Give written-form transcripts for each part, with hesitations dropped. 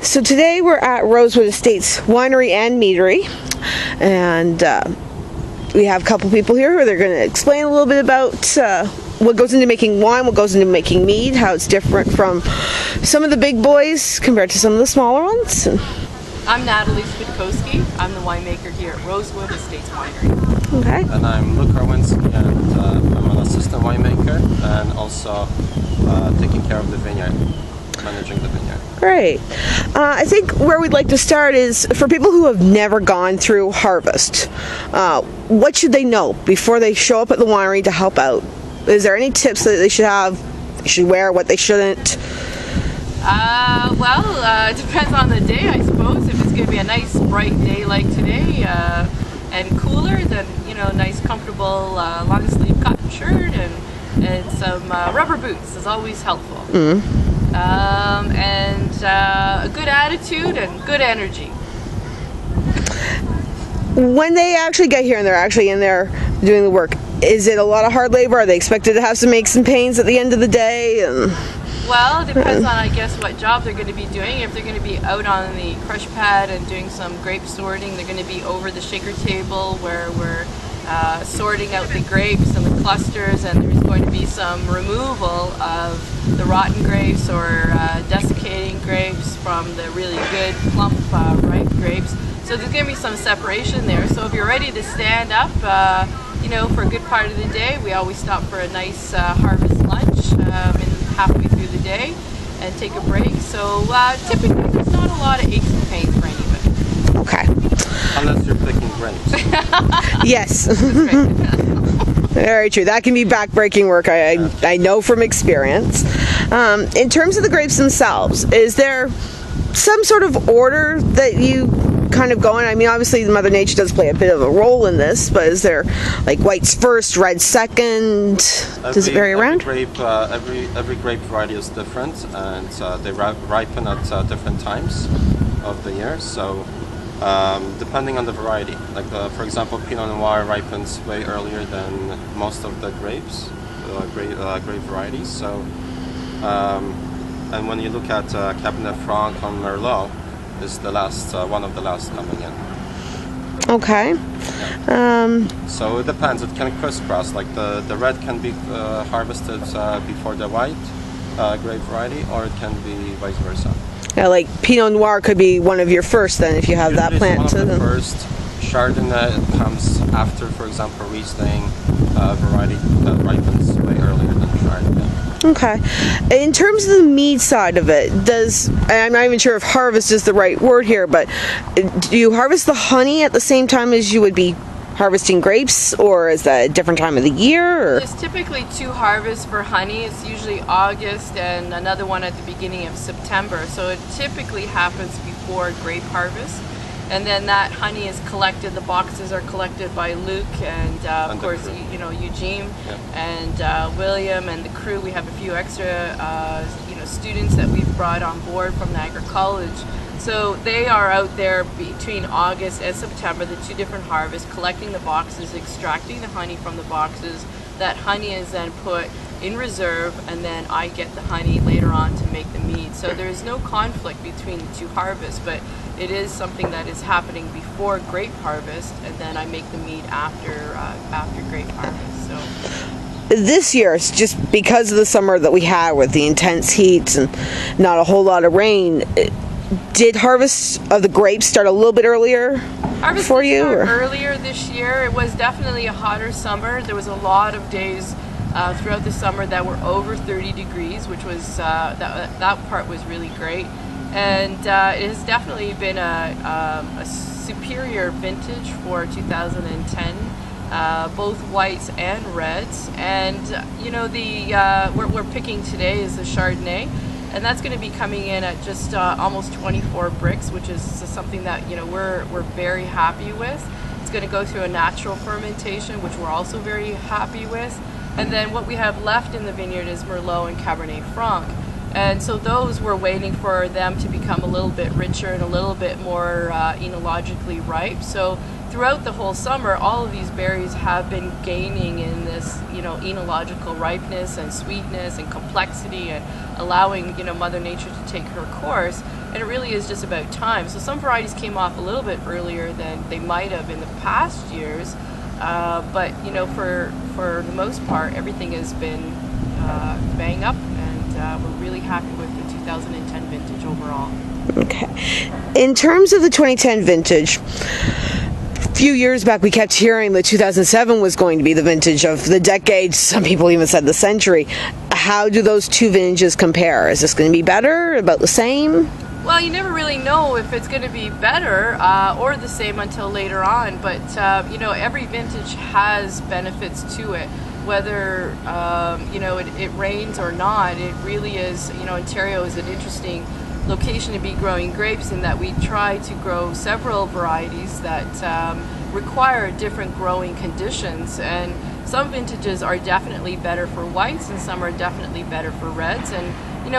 So today we're at Rosewood Estate Winery and Meadery, and we have a couple people here who are going to explain a little bit about what goes into making wine, what goes into making mead, how it's different from some of the big boys compared to some of the smaller ones. I'm Natalie. I'm the winemaker here at Rosewood Estate Winery. Okay. And I'm Luke Karwinski, and I'm an assistant winemaker and also taking care of the vineyard, managing the vineyard. Great. I think where we'd like to start is for people who have never gone through harvest. What should they know before they show up at the winery to help out? Is there any tips that they should have? They should wear, what they shouldn't? It depends on the day, I suppose. If it's going to be a nice bright day like today and cooler, then nice comfortable long sleeve cotton shirt and some rubber boots is always helpful. Mm-hmm. And a good attitude and good energy. When they actually get here and they're actually in there doing the work, is it a lot of hard labor? Are they expected to have some aches and pains at the end of the day? Well, it depends on, I guess, what job they're going to be doing. If they're going to be out on the crush pad and doing some grape sorting, they're going to be over the shaker table where we're sorting out the grapes and the clusters, and there's going to be some removal of the rotten grapes or desiccating grapes from the really good, plump, ripe grapes. So there's going to be some separation there. So if you're ready to stand up, for a good part of the day, we always stop for a nice harvest lunch halfway through the day and take a break. So typically there's not a lot of aches and pains for anybody. Okay. Unless you're picking grapes. Yes. Very true. That can be back-breaking work, I know from experience. In terms of the grapes themselves, is there some sort of order that you kind of go in? I mean, obviously Mother Nature does play a bit of a role in this, but is there like whites first, red second? Does it vary around? Every grape variety is different, and they ripen at different times of the year. So depending on the variety, like for example, Pinot Noir ripens way earlier than most of the grapes, grape varieties. So and when you look at Cabernet Franc on Merlot, is the last one of the last coming in. Okay. Yeah. So it depends. It can crisscross. Like the red can be harvested before the white grape variety, or it can be vice versa. Yeah, like Pinot Noir could be one of your first then if you have Usually that plant. One of the first. Chardonnay comes after, for example, Riesling variety that ripens way earlier than Chardonnay. Okay. In terms of the mead side of it, I'm not even sure if harvest is the right word here, but do you harvest the honey at the same time as you would be harvesting grapes, or is that a different time of the year? Or? There's typically two harvests for honey. It's usually August and another one at the beginning of September. So it typically happens before grape harvest. And then that honey is collected, the boxes are collected by Luke and of course, Eugene and William and the crew. We have a few extra, students that we've brought on board from Niagara College. So they are out there between August and September, the two different harvests, collecting the boxes, extracting the honey from the boxes. That honey is then put in reserve, and then I get the honey later on to make the mead. So there is no conflict between the two harvests, but it is something that is happening before grape harvest, and then I make the mead after grape harvest. So this year, it's just because of the summer that we had with the intense heat and not a whole lot of rain. Did harvest of the grapes start a little bit earlier for you? Earlier this year. It was definitely a hotter summer. There was a lot of days throughout the summer that were over 30 degrees, which was that part was really great. And it has definitely been a superior vintage for 2010, both whites and reds. And we're picking today is the Chardonnay, and that's going to be coming in at just almost 24 bricks, which is something that we're very happy with. It's going to go through a natural fermentation, which we're also very happy with. And then what we have left in the vineyard is Merlot and Cabernet Franc. And so those we're waiting for them to become a little bit richer and a little bit more enologically ripe. So throughout the whole summer, all of these berries have been gaining in this, enological ripeness and sweetness and complexity, and allowing, Mother Nature to take her course. And it really is just about time. So some varieties came off a little bit earlier than they might have in the past years, but for the most part, everything has been bang up, and we're really happy with the 2010 vintage overall. Okay. In terms of the 2010 vintage, a few years back we kept hearing that 2007 was going to be the vintage of the decade. Some people even said the century. How do those two vintages compare? Is this going to be better, about the same? Well, you never really know if it's going to be better or the same until later on, but every vintage has benefits to it. Whether it rains or not, it really is. Ontario is an interesting location to be growing grapes in that we try to grow several varieties that require different growing conditions, and some vintages are definitely better for whites and some are definitely better for reds. And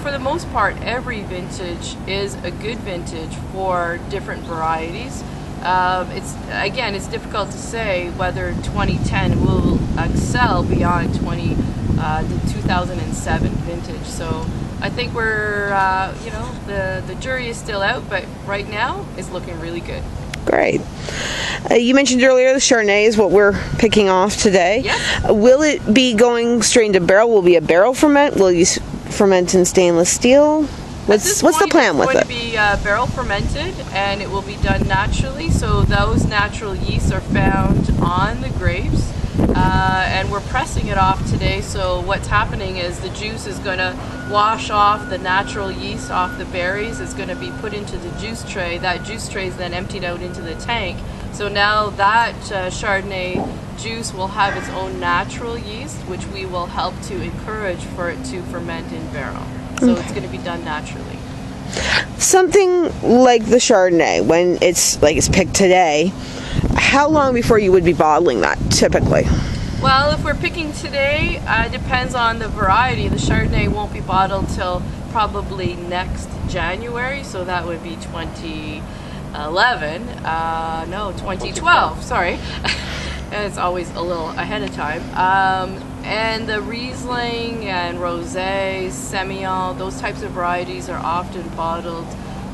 for the most part, every vintage is a good vintage for different varieties. It's difficult to say whether 2010 will excel beyond the 2007 vintage. So I think we're, the jury is still out, but right now it's looking really good. Great. You mentioned earlier the Chardonnay is what we're picking off today. Yes. Will it be going straight into barrel? Will it be a barrel ferment? Will you ferment in stainless steel? What's the plan with it? It's going to be barrel fermented, and it will be done naturally. So those natural yeasts are found on the grapes, and we're pressing it off today. So what's happening is the juice is going to wash off the natural yeast off the berries. It's going to be put into the juice tray. That juice tray is then emptied out into the tank. So now that Chardonnay juice will have its own natural yeast, which we will help to encourage for it to ferment in barrel. So it's going to be done naturally. Something like the Chardonnay, when it's picked today, how long before you would be bottling that typically? Well, if we're picking today, it depends on the variety. The Chardonnay won't be bottled till probably next January, so that would be 2012, sorry. It's always a little ahead of time. And the Riesling and Rosé, Semillon, those types of varieties are often bottled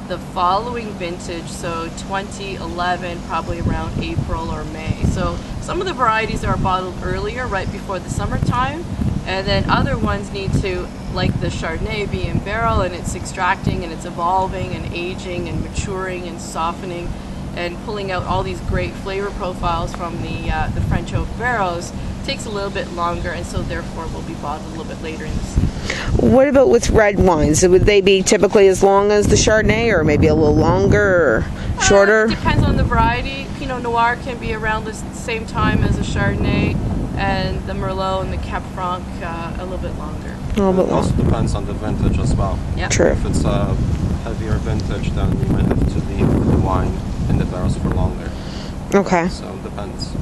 the following vintage, so 2011, probably around April or May. So some of the varieties are bottled earlier, right before the summertime, and then other ones need to, like the Chardonnay, be in barrel, and it's extracting and it's evolving and aging and maturing and softening and pulling out all these great flavor profiles from the French oak barrels. Takes a little bit longer, and so therefore will be bottled a little bit later in the season. What about with red wines? Would they be typically as long as the Chardonnay, or maybe a little longer or shorter? It depends on the variety. Pinot Noir can be around the same time as a Chardonnay, and the Merlot and the Cab Franc a little bit longer. It also depends on the vintage as well. Yep. True. If it's a heavier vintage, then you might have to leave the wine in the barrels for longer. Okay. So it depends.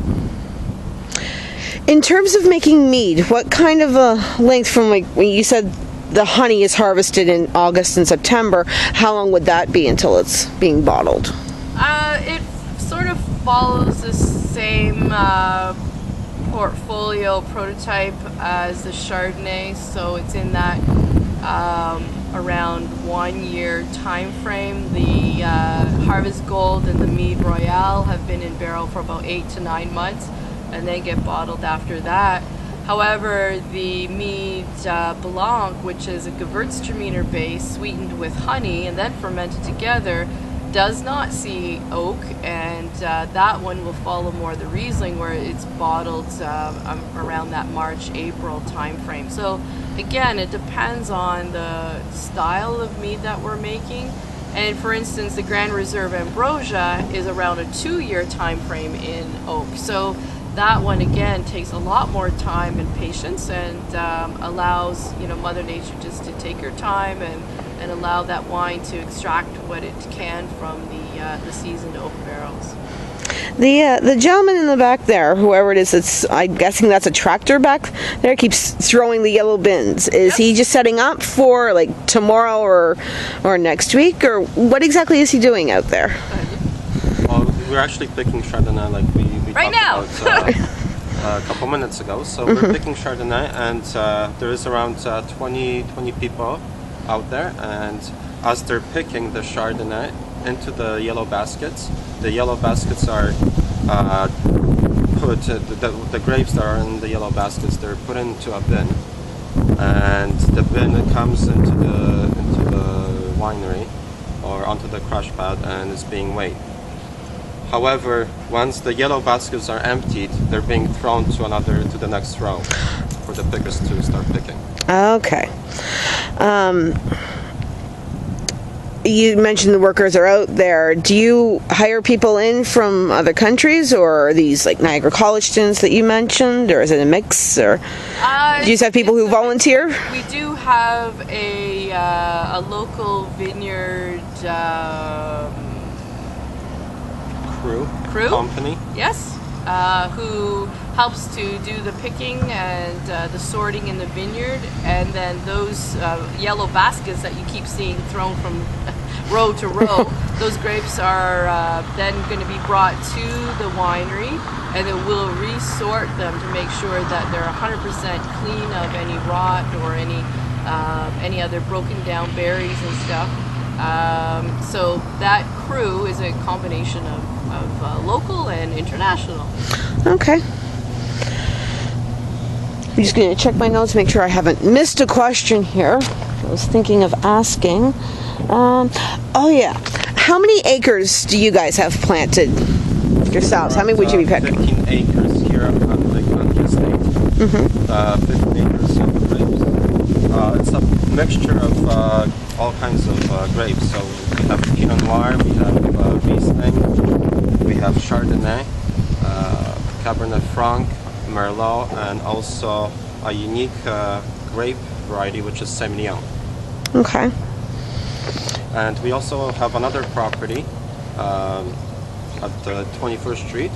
In terms of making mead, what kind of a length from, when you said the honey is harvested in August and September, how long would that be until it's being bottled? It sort of follows the same portfolio prototype as the Chardonnay, so it's in that around 1 year time frame. The Harvest Gold and the Mead Royale have been in barrel for about 8 to 9 months, and then get bottled after that. However, the Mead Blanc, which is a Gewürztraminer base sweetened with honey and then fermented together, does not see oak, and that one will follow more the Riesling, where it's bottled around that March-April time frame. So again, it depends on the style of mead that we're making. And for instance, the Grand Reserve Ambrosia is around a 2 year time frame in oak. So that one again takes a lot more time and patience, and allows Mother Nature just to take her time and allow that wine to extract what it can from the seasoned oak barrels. The gentleman in the back there, whoever it is, I'm guessing that's a tractor back there, keeps throwing the yellow bins. Is he just setting up for like tomorrow or next week, or what exactly is he doing out there? Well, we're actually picking Chardonnay like we Right talked now. about a couple minutes ago. So we're picking Chardonnay, and there is around 20 people out there, and as they're picking the Chardonnay into the yellow baskets, the yellow baskets are put, the grapes that are in the yellow baskets, they're put into a bin, and the bin comes into the winery or onto the crush pad and is being weighed. However, once the yellow baskets are emptied, they're being thrown to the next row for the pickers to start picking. Okay. You mentioned the workers are out there. Do you hire people in from other countries, or are these like Niagara College students that you mentioned, or is it a mix? Or do you just have people who volunteer? We do have a local vineyard crew company. Yes, who helps to do the picking and the sorting in the vineyard, and then those yellow baskets that you keep seeing thrown from row to row, those grapes are then going to be brought to the winery, and then we'll resort them to make sure that they're 100% clean of any rot or any other broken down berries and stuff. So that crew is a combination of local and international. Okay. I'm just going to check my notes, make sure I haven't missed a question here. I was thinking of asking. Oh yeah. How many acres do you guys have planted yourselves? How many would you be picking? 15 acres here on the Country Estate. 15 acres of grapes. It's a mixture of all kinds of grapes. So we have Pinot Noir, we have Riesling, we have Chardonnay, Cabernet Franc, Merlot, and also a unique grape variety which is Semillon. Okay. And we also have another property at 21st Street,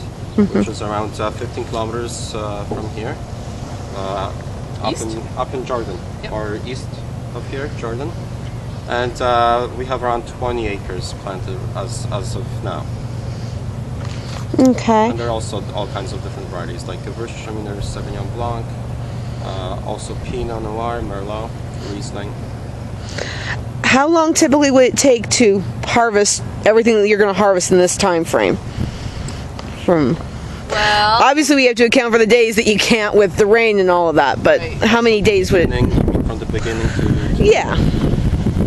which is around 15 kilometers from here, up in Jordan, or east of here, Jordan. And we have around 20 acres planted as of now. Okay. And there are also all kinds of different varieties, like Gewürztraminer, Sauvignon Blanc, also Pinot Noir, Merlot, Riesling. How long typically would it take to harvest everything that you're going to harvest in this time frame? Well, Obviously we have to account for the days that you can't with the rain and all of that, but Right. how many days would it? From the beginning to Yeah.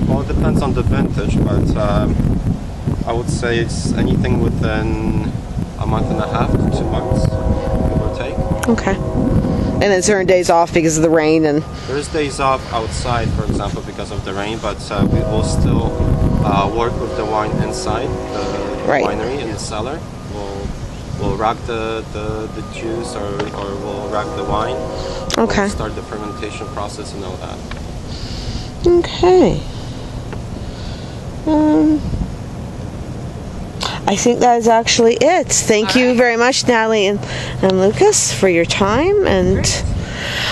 well, it depends on the vintage, but I would say it's anything within a month and a half to 2 months, give or take. Okay. And then certain days off because of the rain and... There's days off outside, for example, because of the rain, but we will still work with the wine inside the Right. winery in the cellar. We'll rack the juice or we'll rack the wine. Okay. We'll start the fermentation process and all that. Okay. I think that is actually it. Thank you very much, Natalie and Lucas, for your time, and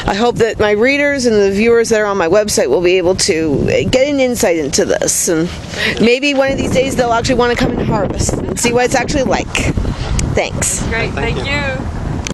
I hope that my readers and the viewers that are on my website will be able to get an insight into this, and maybe one of these days they'll actually want to come and harvest and see what it's actually like. Thanks. great. Thank Thank you.